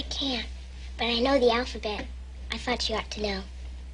I can't, but I know the alphabet. I thought you ought to know.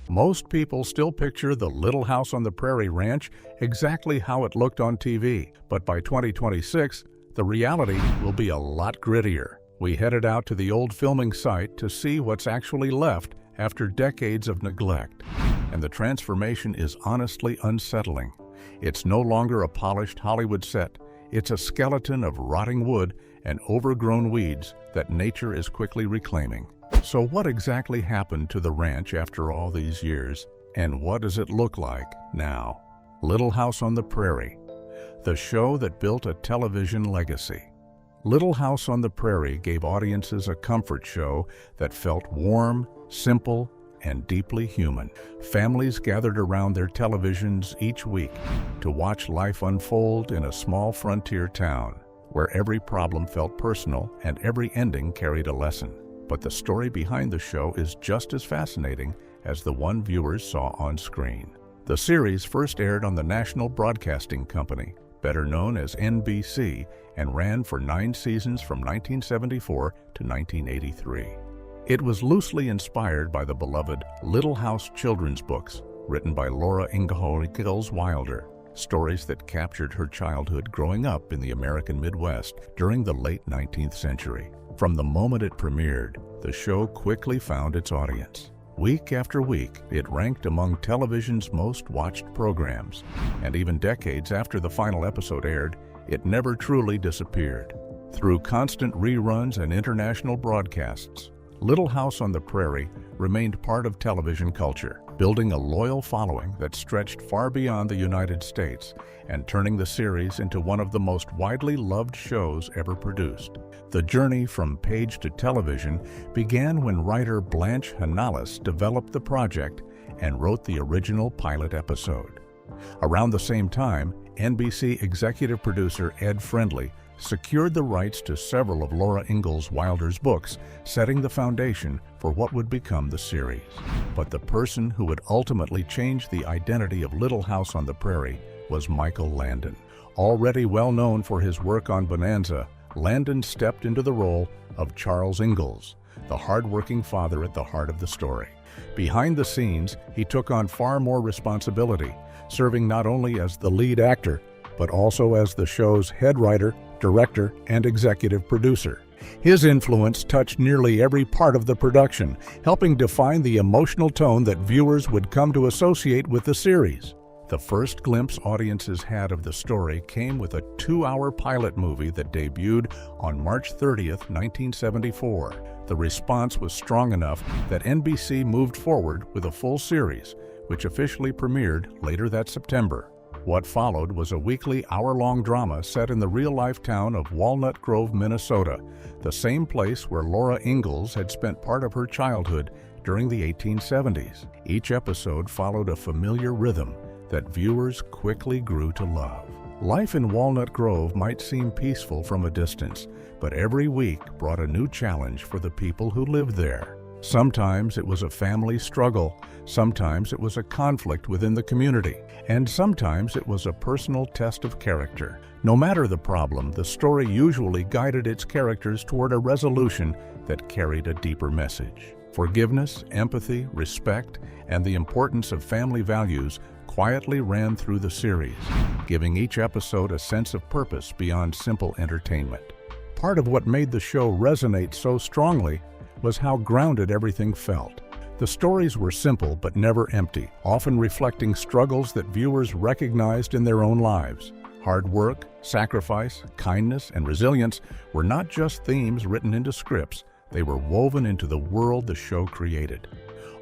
Most people still picture the Little House on the Prairie ranch exactly how it looked on TV, but by 2026, the reality will be a lot grittier. We headed out to the old filming site to see what's actually left after decades of neglect, and the transformation is honestly unsettling. It's no longer a polished Hollywood set. It's a skeleton of rotting wood and overgrown weeds that nature is quickly reclaiming. So what exactly happened to the ranch after all these years, and what does it look like now? Little House on the Prairie, the show that built a television legacy. Little House on the Prairie gave audiences a comfort show that felt warm, simple, and deeply human. Families gathered around their televisions each week to watch life unfold in a small frontier town, where every problem felt personal and every ending carried a lesson. But the story behind the show is just as fascinating as the one viewers saw on screen. The series first aired on the National Broadcasting Company, better known as NBC, and ran for 9 seasons from 1974 to 1983. It was loosely inspired by the beloved Little House children's books, written by Laura Ingalls Wilder, stories that captured her childhood growing up in the American Midwest during the late 19th century. From the moment it premiered, the show quickly found its audience. Week after week, it ranked among television's most watched programs, and even decades after the final episode aired, it never truly disappeared. Through constant reruns and international broadcasts, Little House on the Prairie remained part of television culture, building a loyal following that stretched far beyond the United States and turning the series into one of the most widely loved shows ever produced. The journey from page to television began when writer Blanche Hanalis developed the project and wrote the original pilot episode. Around the same time, NBC executive producer Ed Friendly secured the rights to several of Laura Ingalls Wilder's books, setting the foundation for what would become the series. But the person who would ultimately change the identity of Little House on the Prairie was Michael Landon. Already well known for his work on Bonanza, Landon stepped into the role of Charles Ingalls, the hard-working father at the heart of the story. Behind the scenes, he took on far more responsibility, serving not only as the lead actor, but also as the show's head writer, director, and executive producer. His influence touched nearly every part of the production, helping define the emotional tone that viewers would come to associate with the series. The first glimpse audiences had of the story came with a 2-hour pilot movie that debuted on March 30th, 1974. The response was strong enough that NBC moved forward with a full series, which officially premiered later that September. What followed was a weekly hour-long drama set in the real-life town of Walnut Grove, Minnesota, the same place where Laura Ingalls had spent part of her childhood during the 1870s. Each episode followed a familiar rhythm that viewers quickly grew to love. Life in Walnut Grove might seem peaceful from a distance, but every week brought a new challenge for the people who lived there. Sometimes it was a family struggle, sometimes it was a conflict within the community, and sometimes it was a personal test of character. No matter the problem, the story usually guided its characters toward a resolution that carried a deeper message. Forgiveness, empathy, respect, and the importance of family values quietly ran through the series, giving each episode a sense of purpose beyond simple entertainment. Part of what made the show resonate so strongly was how grounded everything felt. The stories were simple but never empty, often reflecting struggles that viewers recognized in their own lives. Hard work, sacrifice, kindness, and resilience were not just themes written into scripts, they were woven into the world the show created.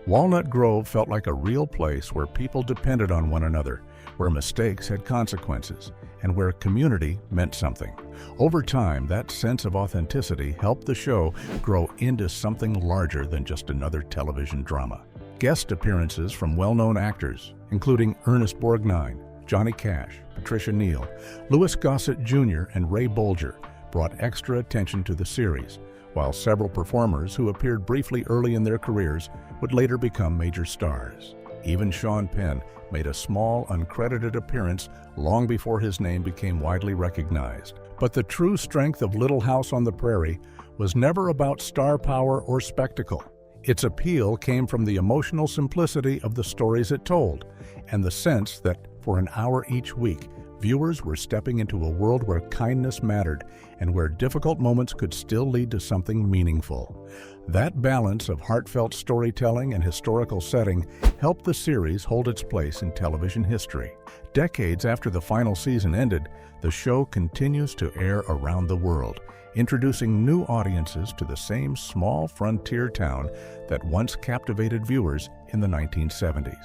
Walnut Grove felt like a real place where people depended on one another, where mistakes had consequences, and where community meant something. Over time, that sense of authenticity helped the show grow into something larger than just another television drama. Guest appearances from well-known actors, including Ernest Borgnine, Johnny Cash, Patricia Neal, Louis Gossett Jr., and Ray Bolger, brought extra attention to the series, while several performers who appeared briefly early in their careers would later become major stars. Even Sean Penn made a small, uncredited appearance long before his name became widely recognized. But the true strength of Little House on the Prairie was never about star power or spectacle. Its appeal came from the emotional simplicity of the stories it told, and the sense that, for an hour each week, viewers were stepping into a world where kindness mattered and where difficult moments could still lead to something meaningful. That balance of heartfelt storytelling and historical setting helped the series hold its place in television history. Decades after the final season ended, the show continues to air around the world, introducing new audiences to the same small frontier town that once captivated viewers in the 1970s.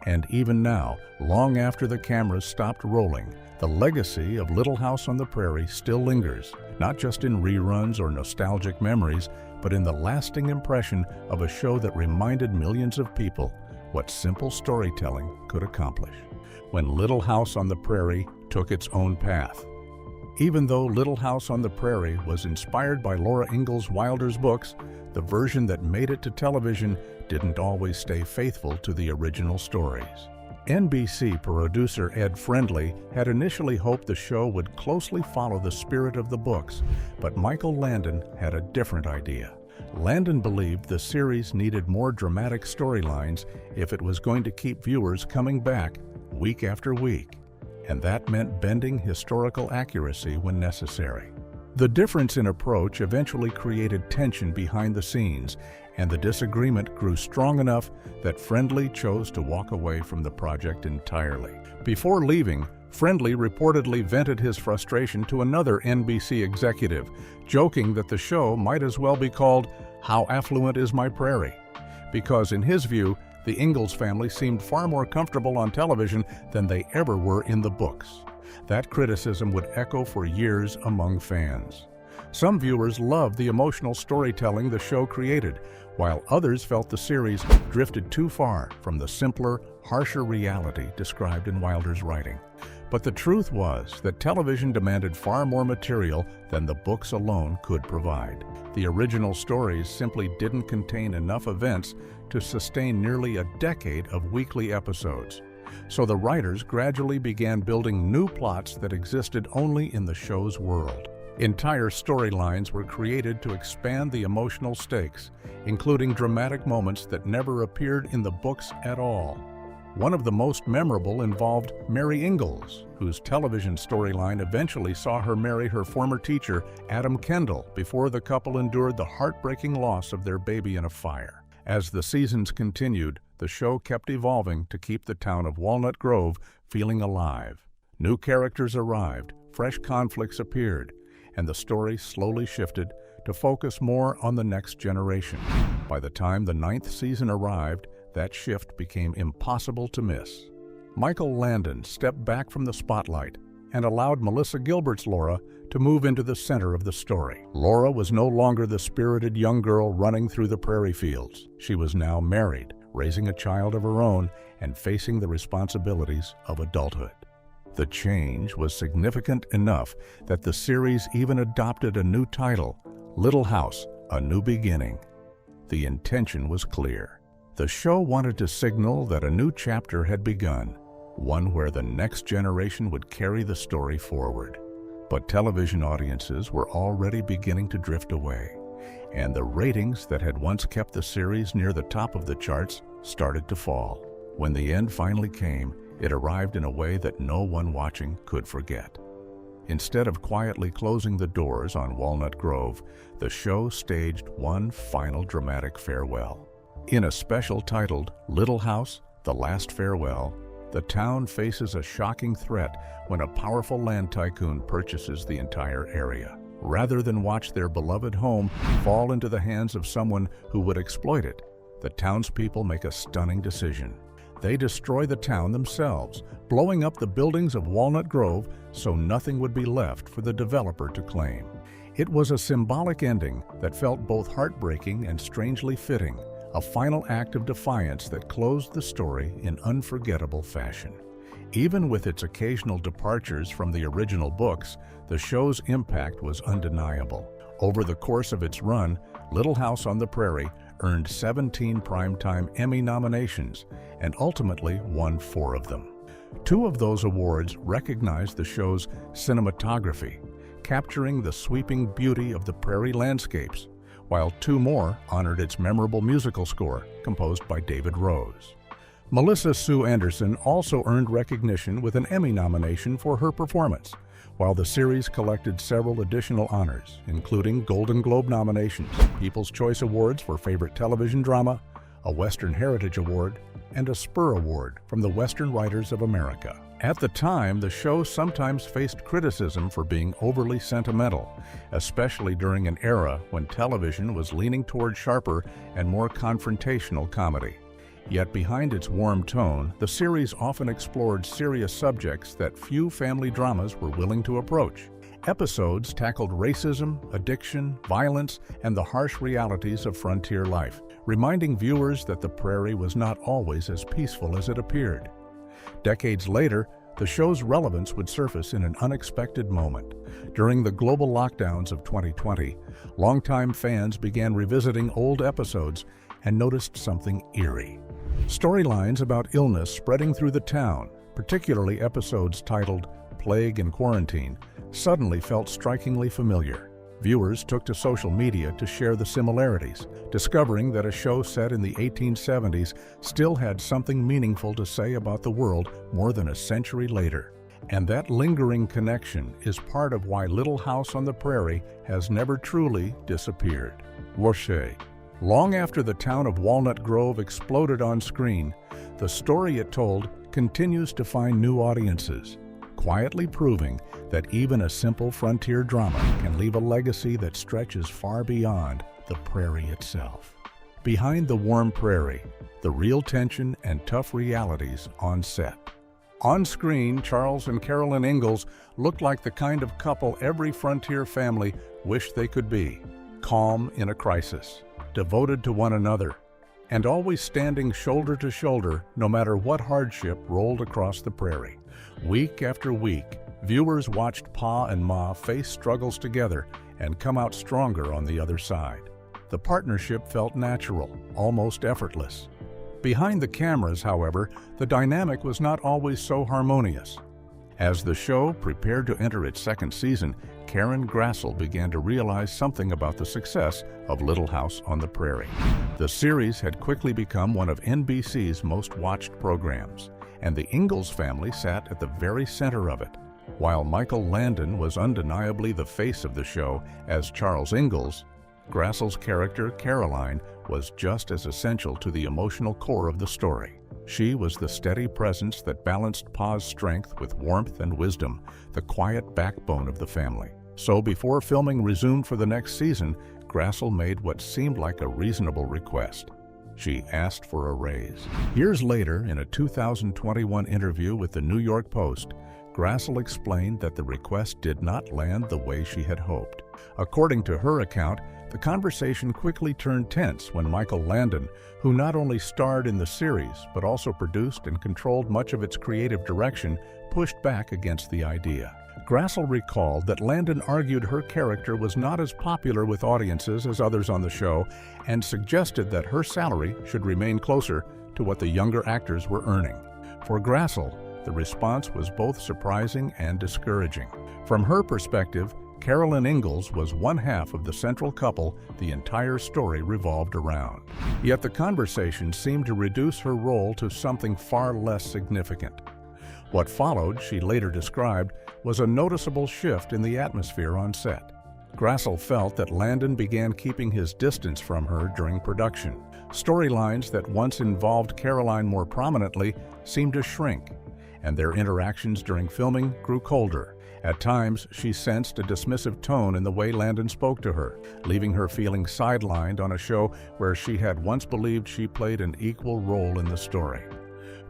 And even now, long after the cameras stopped rolling, the legacy of Little House on the Prairie still lingers, not just in reruns or nostalgic memories, but in the lasting impression of a show that reminded millions of people what simple storytelling could accomplish. When Little House on the Prairie took its own path. Even though Little House on the Prairie was inspired by Laura Ingalls Wilder's books, the version that made it to television didn't always stay faithful to the original stories. NBC producer Ed Friendly had initially hoped the show would closely follow the spirit of the books, but Michael Landon had a different idea. Landon believed the series needed more dramatic storylines if it was going to keep viewers coming back week after week, and that meant bending historical accuracy when necessary. The difference in approach eventually created tension behind the scenes, and the disagreement grew strong enough that Friendly chose to walk away from the project entirely. Before leaving, Friendly reportedly vented his frustration to another NBC executive, joking that the show might as well be called How Affluent Is My Prairie? Because in his view, the Ingalls family seemed far more comfortable on television than they ever were in the books. That criticism would echo for years among fans. Some viewers loved the emotional storytelling the show created, while others felt the series drifted too far from the simpler, harsher reality described in Wilder's writing. But the truth was that television demanded far more material than the books alone could provide. The original stories simply didn't contain enough events to sustain nearly a decade of weekly episodes. So the writers gradually began building new plots that existed only in the show's world. Entire storylines were created to expand the emotional stakes, including dramatic moments that never appeared in the books at all. One of the most memorable involved Mary Ingalls, whose television storyline eventually saw her marry her former teacher, Adam Kendall, before the couple endured the heartbreaking loss of their baby in a fire. As the seasons continued, the show kept evolving to keep the town of Walnut Grove feeling alive. New characters arrived, fresh conflicts appeared, and the story slowly shifted to focus more on the next generation. By the time the 9th season arrived, that shift became impossible to miss. Michael Landon stepped back from the spotlight and allowed Melissa Gilbert's Laura to move into the center of the story. Laura was no longer the spirited young girl running through the prairie fields. She was now married, raising a child of her own, and facing the responsibilities of adulthood. The change was significant enough that the series even adopted a new title, Little House, A New Beginning. The intention was clear. The show wanted to signal that a new chapter had begun, one where the next generation would carry the story forward. But television audiences were already beginning to drift away, and the ratings that had once kept the series near the top of the charts started to fall. When the end finally came, it arrived in a way that no one watching could forget. Instead of quietly closing the doors on Walnut Grove, the show staged one final dramatic farewell. In a special titled Little House, The Last Farewell, the town faces a shocking threat when a powerful land tycoon purchases the entire area. Rather than watch their beloved home fall into the hands of someone who would exploit it, the townspeople make a stunning decision. They destroy the town themselves, blowing up the buildings of Walnut Grove so nothing would be left for the developer to claim. It was a symbolic ending that felt both heartbreaking and strangely fitting, a final act of defiance that closed the story in unforgettable fashion. Even with its occasional departures from the original books, the show's impact was undeniable. Over the course of its run, Little House on the Prairie earned 17 Primetime Emmy nominations and ultimately won 4 of them. 2 of those awards recognized the show's cinematography, capturing the sweeping beauty of the prairie landscapes, while two more honored its memorable musical score, composed by David Rose. Melissa Sue Anderson also earned recognition with an Emmy nomination for her performance, while the series collected several additional honors, including Golden Globe nominations, People's Choice Awards for Favorite Television Drama, a Western Heritage Award, and a Spur Award from the Western Writers of America. At the time, the show sometimes faced criticism for being overly sentimental, especially during an era when television was leaning toward sharper and more confrontational comedy. Yet behind its warm tone, the series often explored serious subjects that few family dramas were willing to approach. Episodes tackled racism, addiction, violence, and the harsh realities of frontier life, reminding viewers that the prairie was not always as peaceful as it appeared. Decades later, the show's relevance would surface in an unexpected moment. During the global lockdowns of 2020, longtime fans began revisiting old episodes and noticed something eerie. Storylines about illness spreading through the town, particularly episodes titled Plague and Quarantine, suddenly felt strikingly familiar. Viewers took to social media to share the similarities, discovering that a show set in the 1870s still had something meaningful to say about the world more than a century later. And that lingering connection is part of why Little House on the Prairie has never truly disappeared. Whooshey. Long after the town of Walnut Grove exploded on screen, the story it told continues to find new audiences, quietly proving that even a simple frontier drama can leave a legacy that stretches far beyond the prairie itself. Behind the warm prairie, the real tension and tough realities on set. On screen, Charles and Carolyn Ingalls looked like the kind of couple every frontier family wished they could be, calm in a crisis, devoted to one another, and always standing shoulder to shoulder no matter what hardship rolled across the prairie. Week after week, viewers watched Pa and Ma face struggles together and come out stronger on the other side. The partnership felt natural, almost effortless. Behind the cameras, however, the dynamic was not always so harmonious. As the show prepared to enter its second season, Karen Grassel began to realize something about the success of Little House on the Prairie. The series had quickly become one of NBC's most watched programs, and the Ingalls family sat at the very center of it. While Michael Landon was undeniably the face of the show as Charles Ingalls, Grassel's character, Caroline, was just as essential to the emotional core of the story. She was the steady presence that balanced Pa's strength with warmth and wisdom, the quiet backbone of the family. So before filming resumed for the next season, Grassel made what seemed like a reasonable request. She asked for a raise. Years later, in a 2021 interview with the New York Post, Grassel explained that the request did not land the way she had hoped. According to her account, the conversation quickly turned tense when Michael Landon, who not only starred in the series but also produced and controlled much of its creative direction, pushed back against the idea. Grassel recalled that Landon argued her character was not as popular with audiences as others on the show and suggested that her salary should remain closer to what the younger actors were earning. For Grassel, the response was both surprising and discouraging. From her perspective, Carolyn Ingalls was one half of the central couple the entire story revolved around. Yet the conversation seemed to reduce her role to something far less significant. What followed, she later described, was a noticeable shift in the atmosphere on set. Grassel felt that Landon began keeping his distance from her during production. Storylines that once involved Caroline more prominently seemed to shrink, and their interactions during filming grew colder. At times, she sensed a dismissive tone in the way Landon spoke to her, leaving her feeling sidelined on a show where she had once believed she played an equal role in the story.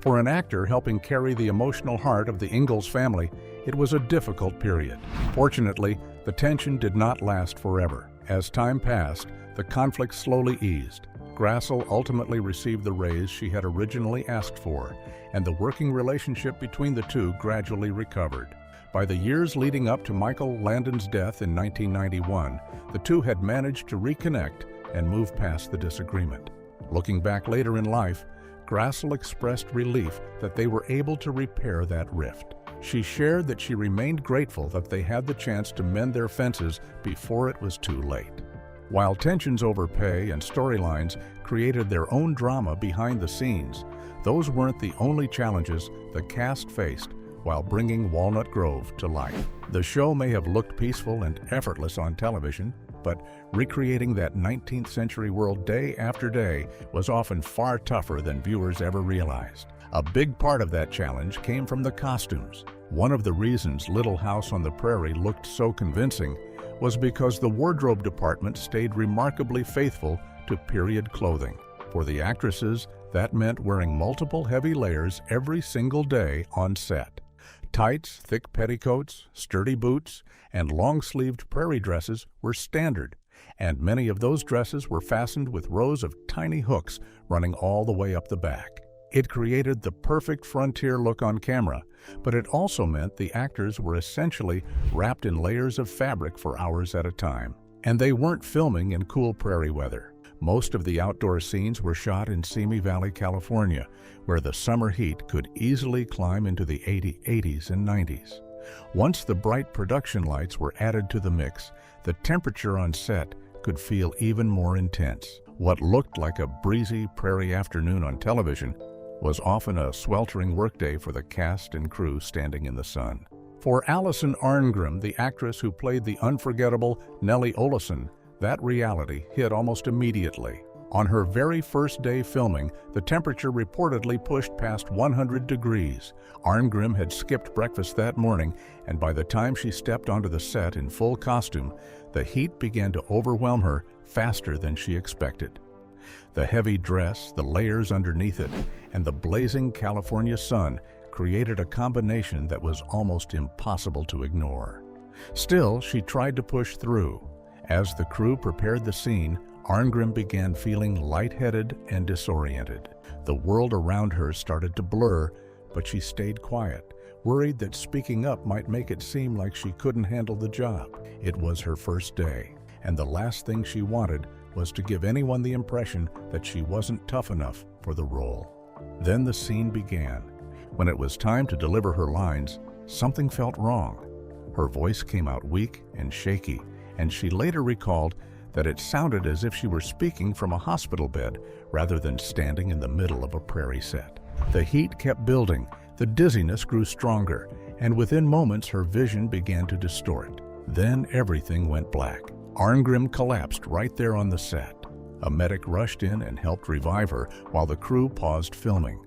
For an actor helping carry the emotional heart of the Ingalls family, it was a difficult period. Fortunately, the tension did not last forever. As time passed, the conflict slowly eased. Grassel ultimately received the raise she had originally asked for, and the working relationship between the two gradually recovered. By the years leading up to Michael Landon's death in 1991, the two had managed to reconnect and move past the disagreement. Looking back later in life, Grassel expressed relief that they were able to repair that rift. She shared that she remained grateful that they had the chance to mend their fences before it was too late. While tensions over pay and storylines created their own drama behind the scenes, those weren't the only challenges the cast faced while bringing Walnut Grove to life. The show may have looked peaceful and effortless on television, but recreating that 19th century world day after day was often far tougher than viewers ever realized. A big part of that challenge came from the costumes. One of the reasons Little House on the Prairie looked so convincing was because the wardrobe department stayed remarkably faithful to period clothing. For the actresses, that meant wearing multiple heavy layers every single day on set. Tights, thick petticoats, sturdy boots, and long-sleeved prairie dresses were standard, and many of those dresses were fastened with rows of tiny hooks running all the way up the back. It created the perfect frontier look on camera, but it also meant the actors were essentially wrapped in layers of fabric for hours at a time. And they weren't filming in cool prairie weather. Most of the outdoor scenes were shot in Simi Valley, California, where the summer heat could easily climb into the 80s and 90s. Once the bright production lights were added to the mix, the temperature on set could feel even more intense. What looked like a breezy prairie afternoon on television was often a sweltering workday for the cast and crew standing in the sun. For Allison Arngrim, the actress who played the unforgettable Nellie Oleson, that reality hit almost immediately. On her very first day filming, the temperature reportedly pushed past 100 degrees. Arngrim had skipped breakfast that morning, and by the time she stepped onto the set in full costume, the heat began to overwhelm her faster than she expected. The heavy dress, the layers underneath it, and the blazing California sun created a combination that was almost impossible to ignore. Still, she tried to push through. As the crew prepared the scene, Arngrim began feeling lightheaded and disoriented. The world around her started to blur, but she stayed quiet, worried that speaking up might make it seem like she couldn't handle the job. It was her first day, and the last thing she wanted was to give anyone the impression that she wasn't tough enough for the role. Then the scene began. When it was time to deliver her lines, something felt wrong. Her voice came out weak and shaky, and she later recalled that it sounded as if she were speaking from a hospital bed rather than standing in the middle of a prairie set. The heat kept building, the dizziness grew stronger, and within moments her vision began to distort. Then everything went black. Arngrim collapsed right there on the set. A medic rushed in and helped revive her while the crew paused filming.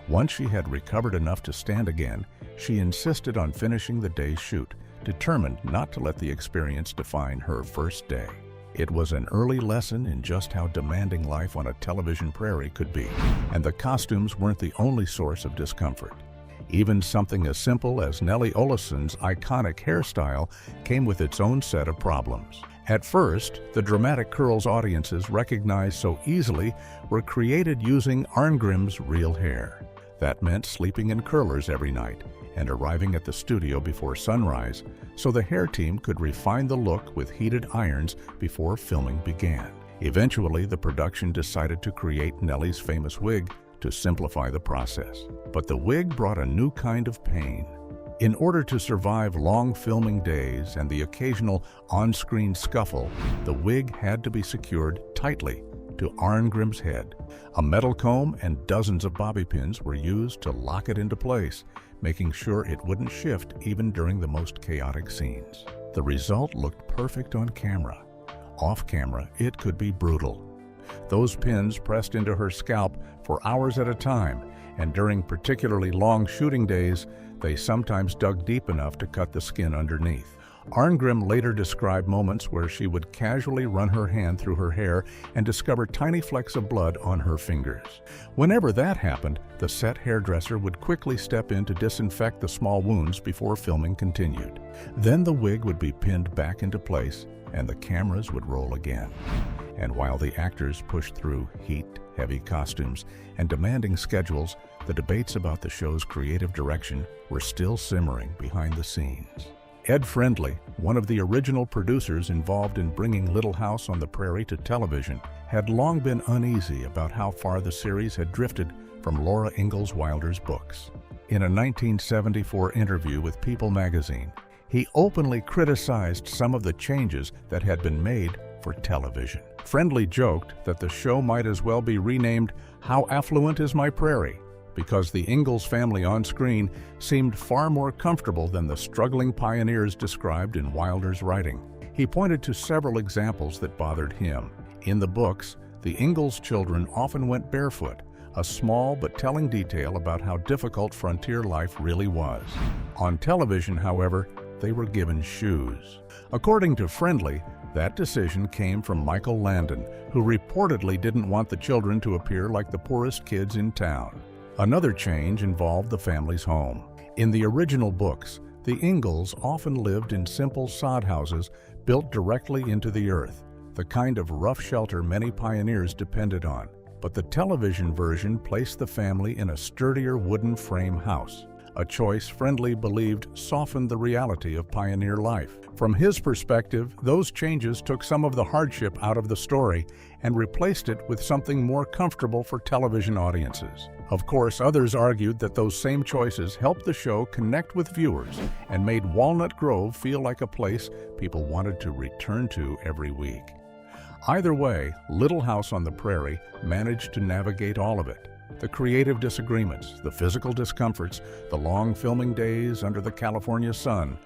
Once she had recovered enough to stand again, she insisted on finishing the day's shoot, determined not to let the experience define her first day. It was an early lesson in just how demanding life on a television prairie could be, and the costumes weren't the only source of discomfort. Even something as simple as Nellie Oleson's iconic hairstyle came with its own set of problems. At first, the dramatic curls audiences recognized so easily were created using Arngrim's real hair. That meant sleeping in curlers every night and arriving at the studio before sunrise so the hair team could refine the look with heated irons before filming began. Eventually, the production decided to create Nellie's famous wig to simplify the process. But the wig brought a new kind of pain. In order to survive long filming days and the occasional on-screen scuffle, the wig had to be secured tightly to Arngrim's head. A metal comb and dozens of bobby pins were used to lock it into place, making sure it wouldn't shift even during the most chaotic scenes. The result looked perfect on camera. Off camera, it could be brutal. Those pins pressed into her scalp for hours at a time, and during particularly long shooting days, they sometimes dug deep enough to cut the skin underneath. Arngrim later described moments where she would casually run her hand through her hair and discover tiny flecks of blood on her fingers. Whenever that happened, the set hairdresser would quickly step in to disinfect the small wounds before filming continued. Then the wig would be pinned back into place and the cameras would roll again. And while the actors pushed through heat-heavy costumes and demanding schedules, the debates about the show's creative direction were still simmering behind the scenes. Ed Friendly, one of the original producers involved in bringing Little House on the Prairie to television, had long been uneasy about how far the series had drifted from Laura Ingalls Wilder's books. In a 1974 interview with People magazine, he openly criticized some of the changes that had been made for television. Friendly joked that the show might as well be renamed How Affluent Is My Prairie, because the Ingalls family on screen seemed far more comfortable than the struggling pioneers described in Wilder's writing. He pointed to several examples that bothered him. In the books, the Ingalls children often went barefoot, a small but telling detail about how difficult frontier life really was. On television, however, they were given shoes. According to Friendly, that decision came from Michael Landon, who reportedly didn't want the children to appear like the poorest kids in town. Another change involved the family's home. In the original books, the Ingalls often lived in simple sod houses built directly into the earth, the kind of rough shelter many pioneers depended on. But the television version placed the family in a sturdier wooden frame house, a choice Friendly believed softened the reality of pioneer life. From his perspective, those changes took some of the hardship out of the story and replaced it with something more comfortable for television audiences. Of course, others argued that those same choices helped the show connect with viewers and made Walnut Grove feel like a place people wanted to return to every week. Either way, Little House on the Prairie managed to navigate all of it. The creative disagreements, the physical discomforts, the long filming days under the California sun,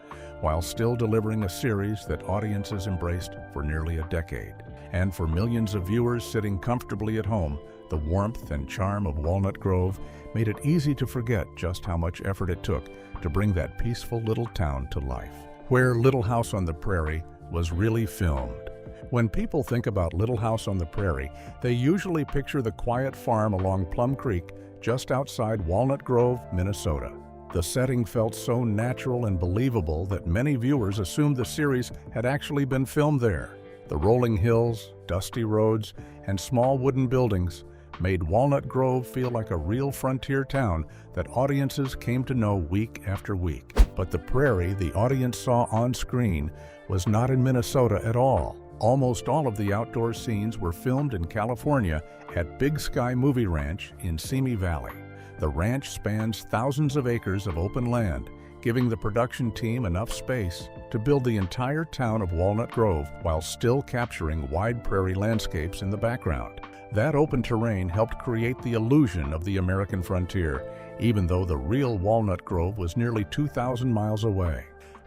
while still delivering a series that audiences embraced for nearly a decade. And for millions of viewers sitting comfortably at home, the warmth and charm of Walnut Grove made it easy to forget just how much effort it took to bring that peaceful little town to life. Where Little House on the Prairie was really filmed. When people think about Little House on the Prairie, they usually picture the quiet farm along Plum Creek just outside Walnut Grove, Minnesota. The setting felt so natural and believable that many viewers assumed the series had actually been filmed there. The rolling hills, dusty roads, and small wooden buildings made Walnut Grove feel like a real frontier town that audiences came to know week after week. But the prairie the audience saw on screen was not in Minnesota at all. Almost all of the outdoor scenes were filmed in California at Big Sky Movie Ranch in Simi Valley. The ranch spans thousands of acres of open land, giving the production team enough space to build the entire town of Walnut Grove while still capturing wide prairie landscapes in the background. That open terrain helped create the illusion of the American frontier, even though the real Walnut Grove was nearly 2,000 miles away.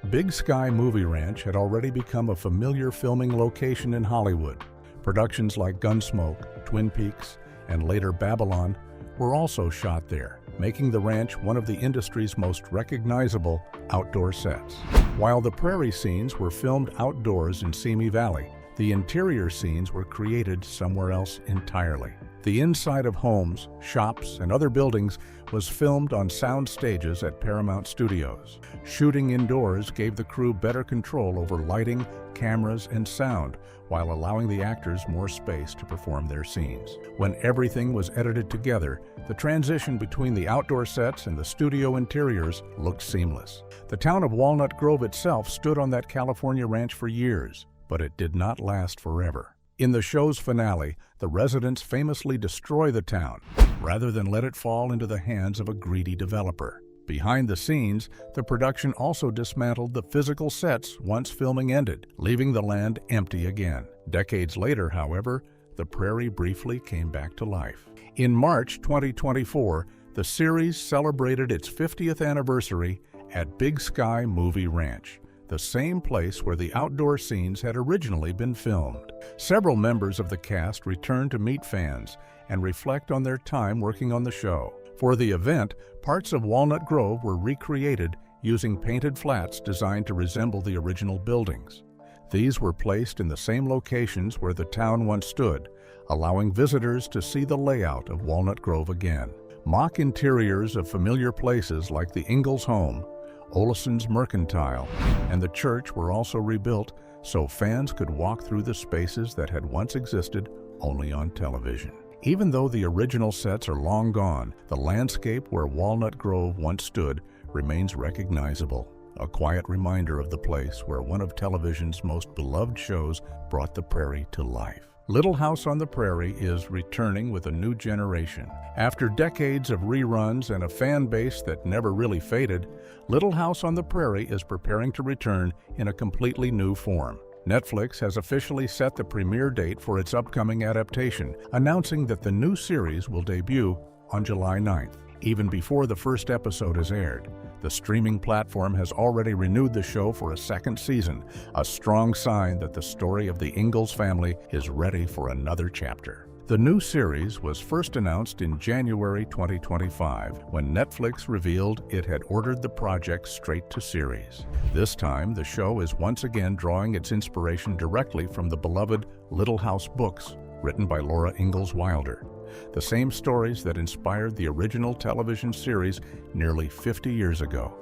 Big Sky Movie Ranch had already become a familiar filming location in Hollywood. Productions like Gunsmoke, Twin Peaks, and later Babylon were also shot there, making the ranch one of the industry's most recognizable outdoor sets. While the prairie scenes were filmed outdoors in Simi Valley, the interior scenes were created somewhere else entirely. The inside of homes, shops, and other buildings was filmed on sound stages at Paramount Studios. Shooting indoors gave the crew better control over lighting, cameras, and sound, while allowing the actors more space to perform their scenes. When everything was edited together, the transition between the outdoor sets and the studio interiors looked seamless. The town of Walnut Grove itself stood on that California ranch for years, but it did not last forever. In the show's finale, the residents famously destroy the town, rather than let it fall into the hands of a greedy developer. Behind the scenes, the production also dismantled the physical sets once filming ended, leaving the land empty again. Decades later, however, the prairie briefly came back to life. In March 2024, the series celebrated its 50th anniversary at Big Sky Movie Ranch, the same place where the outdoor scenes had originally been filmed. Several members of the cast returned to meet fans and reflect on their time working on the show. For the event, parts of Walnut Grove were recreated using painted flats designed to resemble the original buildings. These were placed in the same locations where the town once stood, allowing visitors to see the layout of Walnut Grove again. Mock interiors of familiar places like the Ingalls home, Olison's Mercantile, and the church were also rebuilt so fans could walk through the spaces that had once existed only on television. Even though the original sets are long gone, the landscape where Walnut Grove once stood remains recognizable, a quiet reminder of the place where one of television's most beloved shows brought the prairie to life. Little House on the Prairie is returning with a new generation. After decades of reruns and a fan base that never really faded, Little House on the Prairie is preparing to return in a completely new form. Netflix has officially set the premiere date for its upcoming adaptation, announcing that the new series will debut on July 9th, even before the first episode is aired. The streaming platform has already renewed the show for a second season, a strong sign that the story of the Ingalls family is ready for another chapter. The new series was first announced in January 2025, when Netflix revealed it had ordered the project straight to series. This time, the show is once again drawing its inspiration directly from the beloved Little House books, written by Laura Ingalls Wilder. The same stories that inspired the original television series nearly 50 years ago.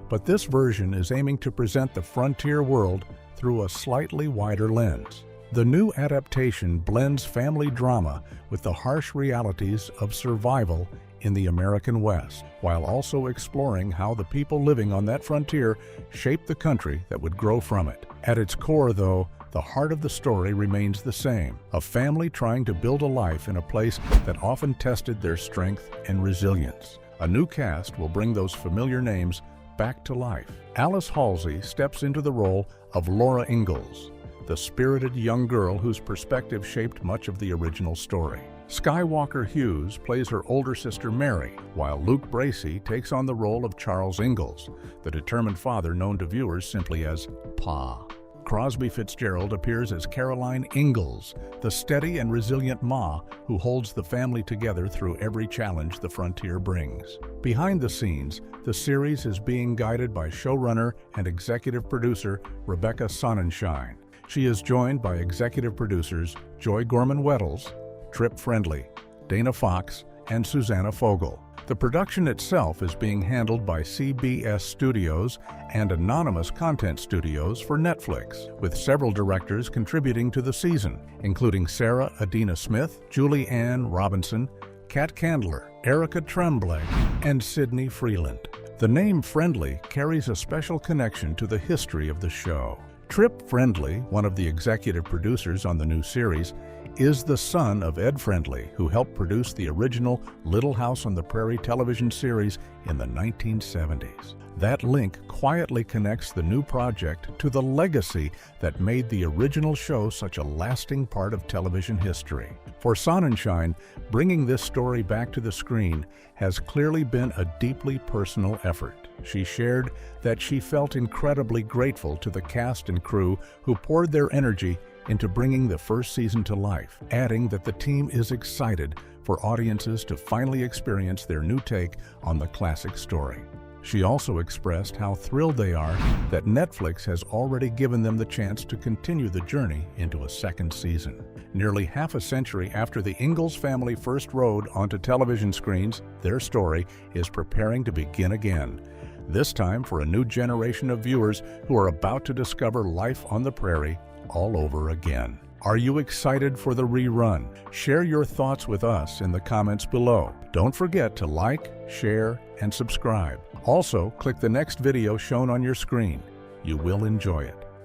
But this version is aiming to present the frontier world through a slightly wider lens. The new adaptation blends family drama with the harsh realities of survival in the American West, while also exploring how the people living on that frontier shaped the country that would grow from it. At its core, though, the heart of the story remains the same, a family trying to build a life in a place that often tested their strength and resilience. A new cast will bring those familiar names back to life. Alice Halsey steps into the role of Laura Ingalls, the spirited young girl whose perspective shaped much of the original story. Skywalker Hughes plays her older sister Mary, while Luke Bracey takes on the role of Charles Ingalls, the determined father known to viewers simply as Pa. Crosby Fitzgerald appears as Caroline Ingalls, the steady and resilient Ma who holds the family together through every challenge the frontier brings. Behind the scenes, the series is being guided by showrunner and executive producer Rebecca Sonnenschein. She is joined by executive producers Joy Gorman-Wettels, Trip Friendly, Dana Fox, and Susanna Fogel. The production itself is being handled by CBS Studios and Anonymous Content Studios for Netflix, with several directors contributing to the season, including Sarah Adina Smith, Julie Ann Robinson, Kat Candler, Erica Tremblay, and Sydney Freeland. The name Friendly carries a special connection to the history of the show. Trip Friendly, one of the executive producers on the new series, is the son of Ed Friendly, who helped produce the original Little House on the Prairie television series in the 1970s. That link quietly connects the new project to the legacy that made the original show such a lasting part of television history. For Sonnenschein, bringing this story back to the screen has clearly been a deeply personal effort. She shared that she felt incredibly grateful to the cast and crew who poured their energy into bringing the first season to life, adding that the team is excited for audiences to finally experience their new take on the classic story. She also expressed how thrilled they are that Netflix has already given them the chance to continue the journey into a second season. Nearly half a century after the Ingalls family first rode onto television screens, their story is preparing to begin again, this time for a new generation of viewers who are about to discover life on the prairie all over again. Are you excited for the rerun? Share your thoughts with us in the comments below. Don't forget to like, share, and subscribe. Also, click the next video shown on your screen. You will enjoy it.